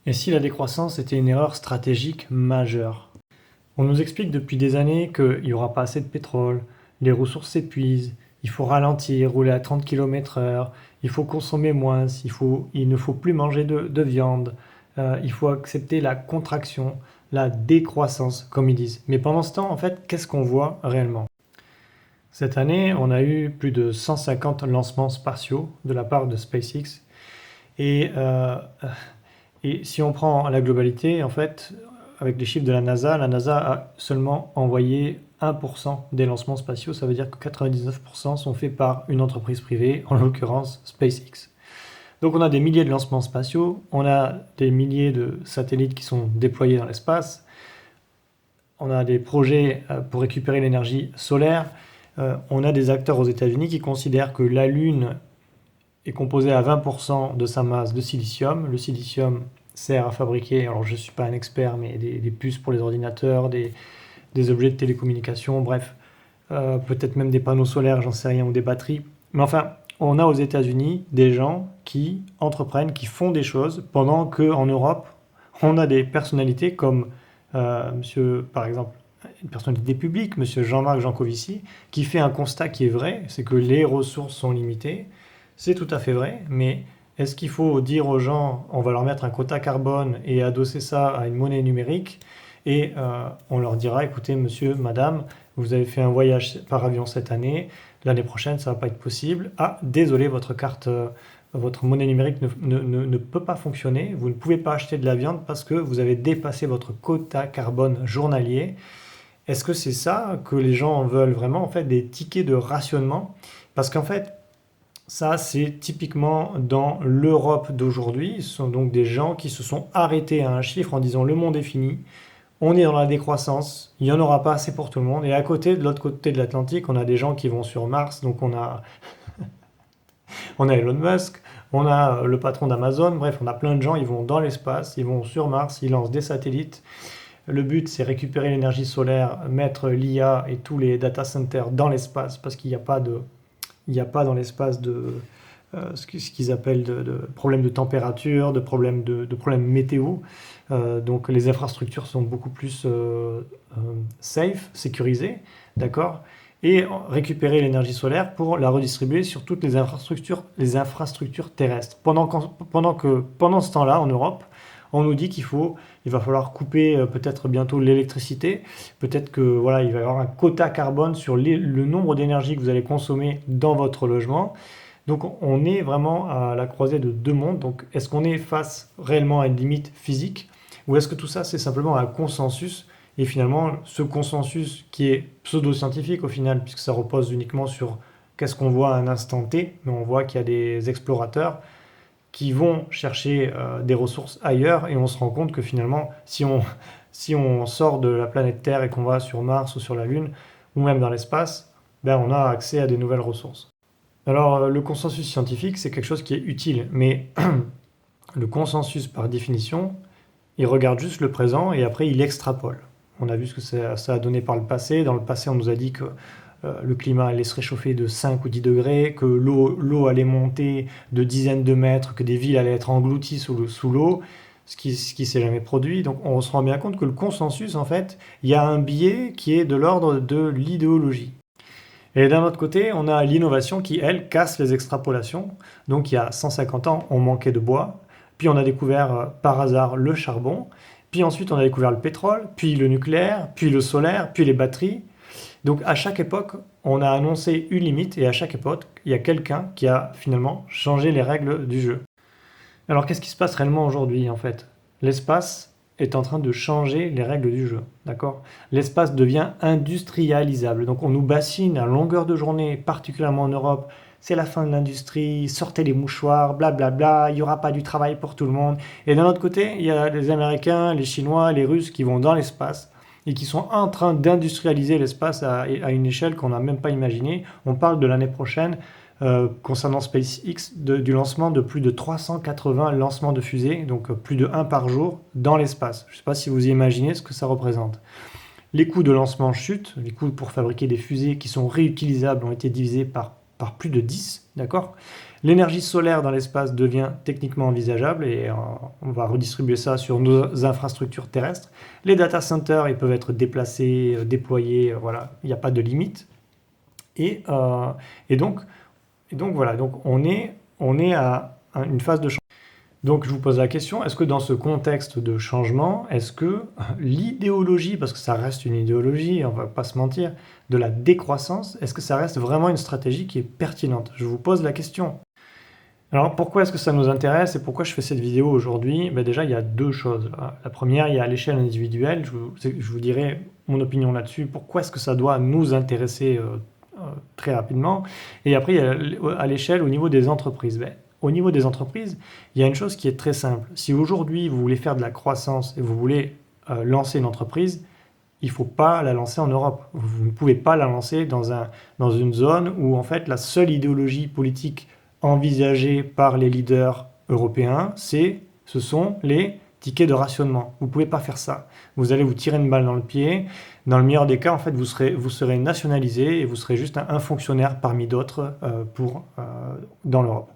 Et si la décroissance était une erreur stratégique majeure? On nous explique depuis des années qu'il n'y aura pas assez de pétrole, les ressources s'épuisent, il faut ralentir, rouler à 30 km/h, il faut consommer moins, il ne faut plus manger de viande, il faut accepter la contraction, la décroissance, comme ils disent. Mais pendant ce temps, en fait, qu'est-ce qu'on voit réellement? Cette année, on a eu plus de 150 lancements spatiaux de la part de SpaceX. Et, euh, et si on prend la globalité, en fait, avec les chiffres de la NASA a seulement envoyé 1% des lancements spatiaux. Ça veut dire que 99% sont faits par une entreprise privée, en l'occurrence SpaceX. Donc on a des milliers de lancements spatiaux, on a des milliers de satellites qui sont déployés dans l'espace, on a des projets pour récupérer l'énergie solaire, on a des acteurs aux États-Unis qui considèrent que la Lune est composée à 20% de sa masse de silicium. Le silicium sert à fabriquer, alors je ne suis pas un expert, mais des puces pour les ordinateurs, des objets de télécommunication, bref, peut-être même des panneaux solaires, j'en sais rien, ou des batteries. Mais enfin, on a aux États-Unis des gens qui entreprennent, qui font des choses, pendant qu'en Europe, on a des personnalités comme monsieur, par exemple, une personnalité publique, monsieur Jean-Marc Jancovici, qui fait un constat qui est vrai, c'est que les ressources sont limitées. C'est tout à fait vrai, mais est-ce qu'il faut dire aux gens, on va leur mettre un quota carbone et adosser ça à une monnaie numérique et on leur dira, écoutez, monsieur, madame, vous avez fait un voyage par avion cette année, l'année prochaine, ça ne va pas être possible. Ah, désolé, votre carte, votre monnaie numérique ne peut pas fonctionner. Vous ne pouvez pas acheter de la viande parce que vous avez dépassé votre quota carbone journalier. Est-ce que c'est ça que les gens veulent vraiment, en fait, des tickets de rationnement? Parce qu'en fait, ça, c'est typiquement dans l'Europe d'aujourd'hui. Ce sont donc des gens qui se sont arrêtés à un chiffre en disant le monde est fini, on est dans la décroissance, il n'y en aura pas assez pour tout le monde. Et à côté, de l'autre côté de l'Atlantique, on a des gens qui vont sur Mars. Donc on a Elon Musk, on a le patron d'Amazon, bref, on a plein de gens, ils vont dans l'espace, ils vont sur Mars, ils lancent des satellites. Le but, c'est récupérer l'énergie solaire, mettre l'IA et tous les data centers dans l'espace parce qu'il n'y a pas dans l'espace ce qu'ils appellent de problèmes de température, de problèmes météo. Donc les infrastructures sont beaucoup plus safe, sécurisées, d'accord? Et récupérer l'énergie solaire pour la redistribuer sur toutes les infrastructures terrestres. Pendant ce temps-là, en Europe, on nous dit il va falloir couper peut-être bientôt l'électricité, peut-être que voilà, il va y avoir un quota carbone sur le nombre d'énergie que vous allez consommer dans votre logement. Donc on est vraiment à la croisée de deux mondes. Donc est-ce qu'on est face réellement à une limite physique ou est-ce que tout ça c'est simplement un consensus et finalement ce consensus qui est pseudo-scientifique au final puisque ça repose uniquement sur qu'est-ce qu'on voit à un instant T, mais on voit qu'il y a des explorateurs qui vont chercher des ressources ailleurs et on se rend compte que finalement si on sort de la planète Terre et qu'on va sur Mars ou sur la Lune ou même dans l'espace, ben on a accès à des nouvelles ressources. Alors le consensus scientifique c'est quelque chose qui est utile, mais le consensus par définition, il regarde juste le présent et après il extrapole. On a vu ce que ça a donné par le passé. Dans le passé, on nous a dit que le climat allait se réchauffer de 5 ou 10 degrés, que l'eau allait monter de dizaines de mètres, que des villes allaient être englouties sous l'eau, ce qui s'est jamais produit. Donc on se rend bien compte que le consensus, en fait, il y a un biais qui est de l'ordre de l'idéologie. Et d'un autre côté, on a l'innovation qui, elle, casse les extrapolations. Donc il y a 150 ans, on manquait de bois, puis on a découvert par hasard le charbon, puis ensuite on a découvert le pétrole, puis le nucléaire, puis le solaire, puis les batteries. Donc à chaque époque, on a annoncé une limite et à chaque époque, il y a quelqu'un qui a finalement changé les règles du jeu. Alors qu'est-ce qui se passe réellement aujourd'hui en fait? L'espace est en train de changer les règles du jeu, d'accord? L'espace devient industrialisable. Donc on nous bassine à longueur de journée, particulièrement en Europe. C'est la fin de l'industrie, sortez les mouchoirs, blablabla, il n'y aura pas du travail pour tout le monde. Et d'un autre côté, il y a les Américains, les Chinois, les Russes qui vont dans l'espace et qui sont en train d'industrialiser l'espace à une échelle qu'on n'a même pas imaginée. On parle de l'année prochaine, concernant SpaceX, du lancement de plus de 380 lancements de fusées, donc plus de 1 par jour, dans l'espace. Je ne sais pas si vous imaginez ce que ça représente. Les coûts de lancement chutent, les coûts pour fabriquer des fusées qui sont réutilisables ont été divisés par plus de 10, d'accord? L'énergie solaire dans l'espace devient techniquement envisageable et on va redistribuer ça sur nos infrastructures terrestres. Les data centers, ils peuvent être déplacés, déployés, voilà, il n'y a pas de limite. Et, euh, et donc, voilà, donc on est à une phase de changement. Donc je vous pose la question, est-ce que dans ce contexte de changement, est-ce que l'idéologie, parce que ça reste une idéologie, on va pas se mentir, de la décroissance, est-ce que ça reste vraiment une stratégie qui est pertinente? Je vous pose la question. Alors pourquoi est-ce que ça nous intéresse et pourquoi je fais cette vidéo aujourd'hui? Ben déjà, il y a deux choses. La première, il y a à l'échelle individuelle, je vous dirai mon opinion là-dessus, pourquoi est-ce que ça doit nous intéresser très rapidement. Et après, il y a à l'échelle, au niveau des entreprises. Ben, au niveau des entreprises, il y a une chose qui est très simple. Si aujourd'hui, vous voulez faire de la croissance et vous voulez lancer une entreprise, il ne faut pas la lancer en Europe. Vous ne pouvez pas la lancer dans une zone où, en fait, la seule idéologie politique envisagée par les leaders européens, ce sont les tickets de rationnement. Vous ne pouvez pas faire ça. Vous allez vous tirer une balle dans le pied. Dans le meilleur des cas, en fait, vous serez nationalisé et vous serez juste un fonctionnaire parmi d'autres dans l'Europe.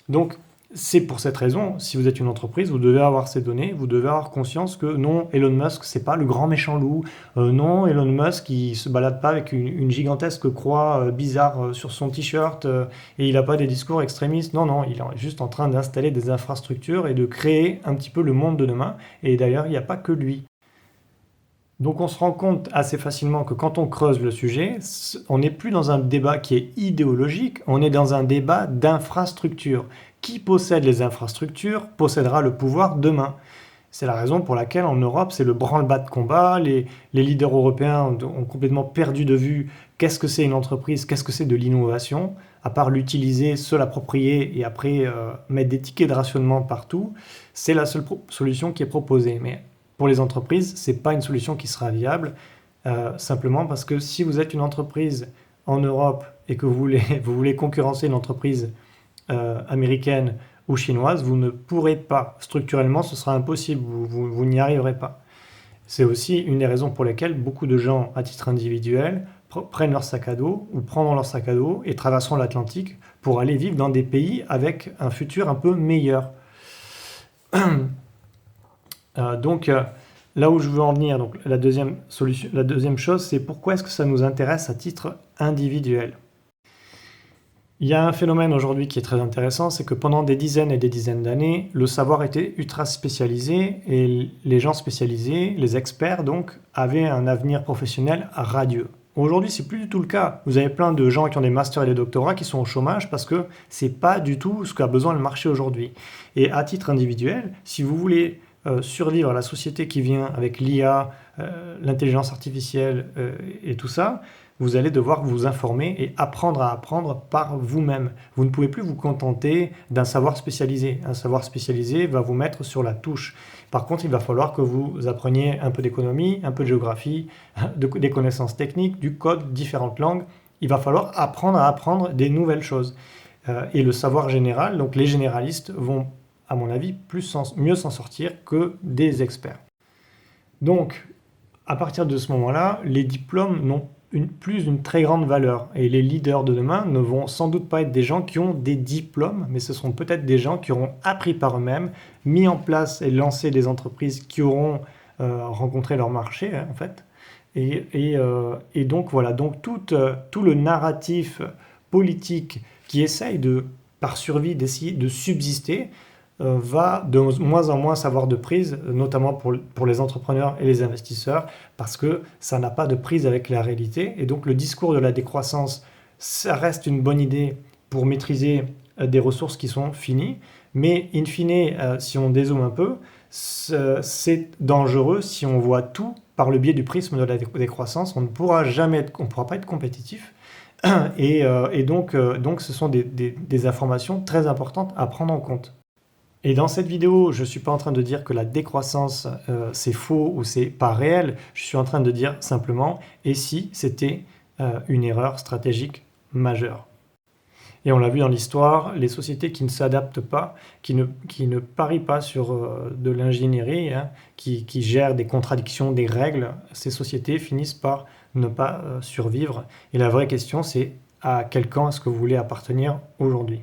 Donc, c'est pour cette raison, si vous êtes une entreprise, vous devez avoir ces données, vous devez avoir conscience que non, Elon Musk, c'est pas le grand méchant loup, non, Elon Musk, il se balade pas avec une gigantesque croix bizarre sur son t-shirt et il n'a pas des discours extrémistes, non, il est juste en train d'installer des infrastructures et de créer un petit peu le monde de demain, et d'ailleurs, il n'y a pas que lui. Donc on se rend compte assez facilement que quand on creuse le sujet, on n'est plus dans un débat qui est idéologique, on est dans un débat d'infrastructure. Qui possède les infrastructures possédera le pouvoir demain. C'est la raison pour laquelle en Europe, c'est le branle-bas de combat. Les leaders européens ont complètement perdu de vue qu'est-ce que c'est une entreprise, qu'est-ce que c'est de l'innovation, à part l'utiliser, se l'approprier et après mettre des tickets de rationnement partout. C'est la seule solution qui est proposée. Mais pour les entreprises, ce n'est pas une solution qui sera viable, simplement parce que si vous êtes une entreprise en Europe et que vous voulez concurrencer une entreprise américaine ou chinoise, vous ne pourrez pas. Structurellement, ce sera impossible, vous n'y arriverez pas. C'est aussi une des raisons pour lesquelles beaucoup de gens, à titre individuel, prennent leur sac à dos ou prendront leur sac à dos et traverseront l'Atlantique pour aller vivre dans des pays avec un futur un peu meilleur. Donc, là où je veux en venir, donc, la deuxième chose, c'est pourquoi est-ce que ça nous intéresse à titre individuel? Il y a un phénomène aujourd'hui qui est très intéressant, c'est que pendant des dizaines et des dizaines d'années, le savoir était ultra spécialisé et les gens spécialisés, les experts donc, avaient un avenir professionnel radieux. Aujourd'hui, c'est plus du tout le cas. Vous avez plein de gens qui ont des masters et des doctorats qui sont au chômage parce que c'est pas du tout ce qu'a besoin le marché aujourd'hui. Et à titre individuel, si vous voulez survivre à la société qui vient avec l'IA, l'intelligence artificielle et tout ça, vous allez devoir vous informer et apprendre à apprendre par vous-même. Vous ne pouvez plus vous contenter d'un savoir spécialisé. Un savoir spécialisé va vous mettre sur la touche. Par contre, il va falloir que vous appreniez un peu d'économie, un peu de géographie, des connaissances techniques, du code, différentes langues. Il va falloir apprendre à apprendre des nouvelles choses. Et le savoir général, donc les généralistes vont, à mon avis, mieux s'en sortir que des experts. Donc, à partir de ce moment-là, les diplômes n'ont plus une très grande valeur. Et les leaders de demain ne vont sans doute pas être des gens qui ont des diplômes, mais ce seront peut-être des gens qui auront appris par eux-mêmes, mis en place et lancé des entreprises qui auront rencontré leur marché, en fait. Et donc voilà, donc tout le narratif politique qui essaye par survie d'essayer de subsister, va de moins en moins savoir de prise, notamment pour les entrepreneurs et les investisseurs, parce que ça n'a pas de prise avec la réalité. Et donc le discours de la décroissance, ça reste une bonne idée pour maîtriser des ressources qui sont finies, mais in fine, si on dézoome un peu, c'est dangereux si on voit tout par le biais du prisme de la décroissance. On ne pourra pas être compétitif. Et donc ce sont des informations très importantes à prendre en compte. Et dans cette vidéo, je ne suis pas en train de dire que la décroissance, c'est faux ou c'est pas réel. Je suis en train de dire simplement, et si c'était une erreur stratégique majeure? Et on l'a vu dans l'histoire, les sociétés qui ne s'adaptent pas, qui ne parient pas sur de l'ingénierie, qui gèrent des contradictions, des règles, ces sociétés finissent par ne pas survivre. Et la vraie question, c'est à quel camp est-ce que vous voulez appartenir aujourd'hui?